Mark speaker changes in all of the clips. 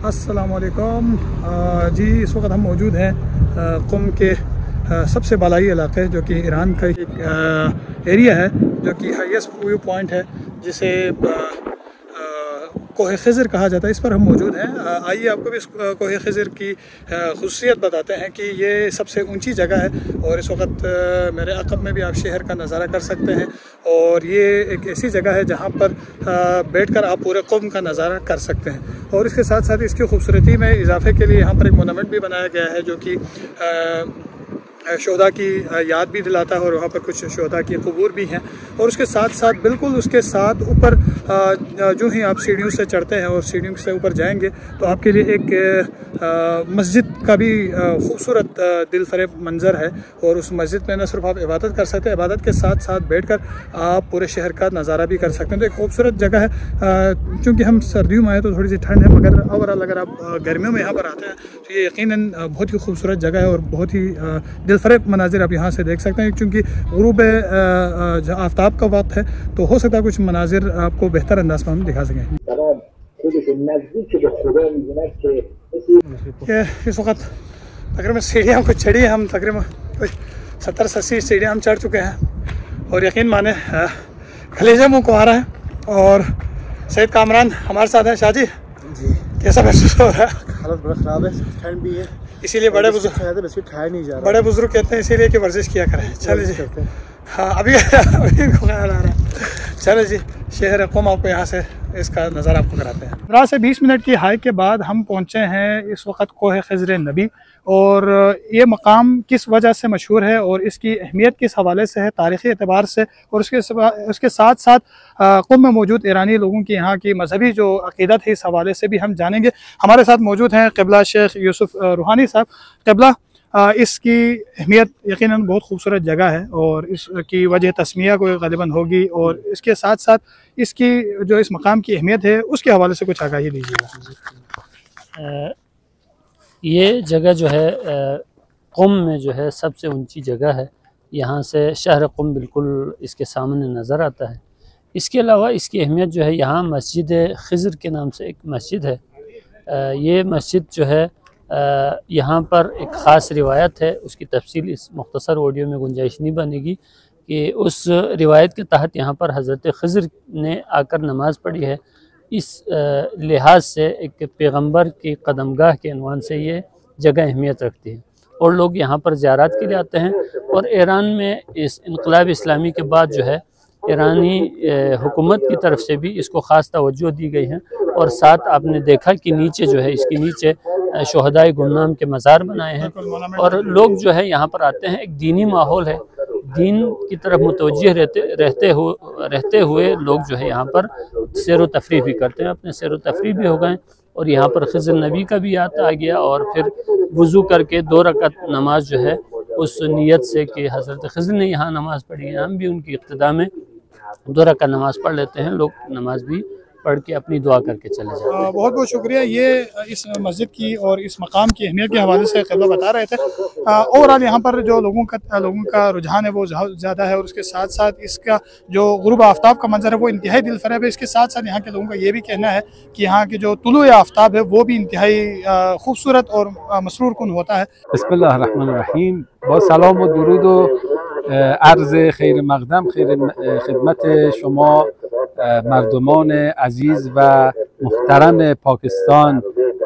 Speaker 1: अस्सलामुअलैकुम जी। इस वक्त हम मौजूद हैं क़ुम के सबसे बालाई इलाके जो कि ईरान का एक एरिया है जो कि हाईएस्ट व्यू पॉइंट है जिसे कोहे खिज़र कहा जाता है। इस पर हम मौजूद हैं। आइए आपको भी इस कोहे खिज़र की खुसूसियत बताते हैं कि ये सबसे ऊंची जगह है और इस वक्त मेरे अक़ब में भी आप शहर का नज़ारा कर सकते हैं। और ये एक ऐसी जगह है जहाँ पर बैठकर आप पूरे क़ुम का नज़ारा कर सकते हैं। और इसके साथ साथ इसकी खूबसूरती में इजाफे के लिए यहाँ पर एक मोनूमेंट भी बनाया गया है जो कि शोहदा की याद भी दिलाता है और वहाँ पर कुछ शोहदा की कबूर भी हैं। और उसके साथ साथ बिल्कुल उसके साथ ऊपर जो ही आप सीढ़ियों से चढ़ते हैं और सीढ़ियों से ऊपर जाएंगे तो आपके लिए एक मस्जिद का भी खूबसूरत दिलफरेब मंज़र है। और उस मस्जिद में न सिर्फ आप इबादत कर सकते हैं, इबादत के साथ साथ बैठकर आप पूरे शहर का नज़ारा भी कर सकते हैं। तो एक खूबसूरत जगह है। चूँकि हम सर्दियों में आए तो थोड़ी सी ठंड है, मगर ओवरऑल अगर आप गर्मियों में यहाँ पर आते हैं तो ये यकीनन बहुत ही खूबसूरत जगह है और बहुत ही दिलफरेब मनाजिर आप यहाँ से देख सकते हैं। क्योंकि गुरूब आफ्ताब का वक्त है तो हो सकता है कुछ मनाजिर आपको बेहतर अंदाज में हम दिखा सकें। इस वक्त तकरीबन सीढ़ियाँ कुछ चढ़ी है, हम तकरीबन कुछ 70 से 80 सीढ़ियाँ हम चढ़ चुके हैं और यकीन माने कलेजा मुँह को आ रहा है। और सैयद कामरान हमारे साथ हैं। शाह जी कैसा महसूस हो रहा है?
Speaker 2: हालत बड़ा ख़राब है, ठंड भी है,
Speaker 1: इसीलिए बड़े बुजुर्ग बड़े बुजुर्ग कहते हैं इसीलिए कि वर्जिश किया करें। चले जी, हाँ अभी ख्याल आ रहा है। चले जी, शहर क़ुम आपको यहाँ से इसका नज़ारा आपको कराते हैं। 15 से 20 मिनट की हाइक के बाद हम पहुँचे हैं इस वक्त कोहे खिज़र नबी। और ये मकाम किस वजह से मशहूर है और इसकी अहमियत किस हवाले से है तारीख़ी एतबार से, और उसके साथ साथ क़ुम में मौजूद ईरानी लोगों की यहाँ की मजहबी जो अक़ीदत है इस हवाले से भी हम जानेंगे। हमारे साथ मौजूद हैं क़िबला शेख यूसुफ रूहानी साहब। क़िबला, इसकी अहमियत यकीनन बहुत खूबसूरत जगह है और इसकी वजह तस्मिया को ग़ालिबन होगी, और इसके साथ साथ इसकी जो इस मकाम की अहमियत है उसके हवाले से कुछ आगाही दीजिएगा।
Speaker 3: ये जगह जो है क़ुम में जो है सबसे ऊंची जगह है। यहाँ से शहर क़ुम बिल्कुल इसके सामने नज़र आता है। इसके अलावा इसकी अहमियत जो है, यहाँ मस्जिद खिज़र के नाम से एक मस्जिद है। ये मस्जिद जो है यहाँ पर एक ख़ास रिवायत है, उसकी तफसील इस मुख्तसर ऑडियो में गुंजाइश नहीं बनेगी कि उस रिवायत के तहत यहाँ पर हज़रत खिज़र ने आकर नमाज़ पढ़ी है। इस लिहाज से एक पैगंबर की कदमगाह के अनवान से ये जगह अहमियत रखती है और लोग यहाँ पर ज़ियारत के लिए आते हैं। और ईरान में इस इनक़लाब इस्लामी के बाद जो है ईरानी हुकूमत की तरफ से भी इसको ख़ास तवज्जो दी गई है। और साथ आपने देखा कि नीचे जो है, इसके नीचे शोहदाए गुमनाम के मज़ार बनाए हैं और लोग जो है यहाँ पर आते हैं। एक दीनी माहौल है, दीन की तरफ मुतवज्जिह रहते हुए लोग जो है यहाँ पर सैर व तफरीह भी करते हैं। अपने सैर व तफरीह भी हो गए और यहाँ पर खिज़र नबी का भी याद आ गया। और फिर वज़ू करके 2 रकात नमाज जो है उस नीयत से कि हज़रत खिज़र ने यहाँ नमाज़ पढ़ी है, हम भी उनकी इक़्तिदा में 2 रकात नमाज़ पढ़ लेते हैं। लोग नमाज भी पढ़ के अपनी दुआ करके चले जाते हैं।
Speaker 1: बहुत बहुत शुक्रिया। ये इस मस्जिद की और इस मकाम की अहमियत के हवाले से क़िबला बता रहे थे। ओवरऑल यहाँ पर जो लोगों का रुझान है वो ज़्यादा है और उसके साथ साथ इसका जो गुरूब आफ्ताब का मंजर है वो इंतहाई दिलफरेब है। इसके साथ साथ यहाँ के लोगों का ये भी कहना है कि यहाँ की जो तुलू आफ्ताब है वो भी इंतहाई खूबसूरत और मसरूर कुन होता है।
Speaker 4: बिस्मिल्लाहिर्रहमानिर्रहीम। बहुत सलाम व दुरूद व अर्ज़ खैर मक़दम खिदमत शुमा मर्दमान अजीज़ व मुहतरम पाकिस्तान,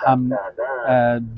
Speaker 4: हम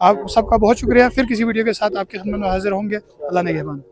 Speaker 1: आप सबका बहुत शुक्रिया। फिर किसी वीडियो के साथ आपकी खिदमत में हाजिर होंगे। अल्लाह निगहबान।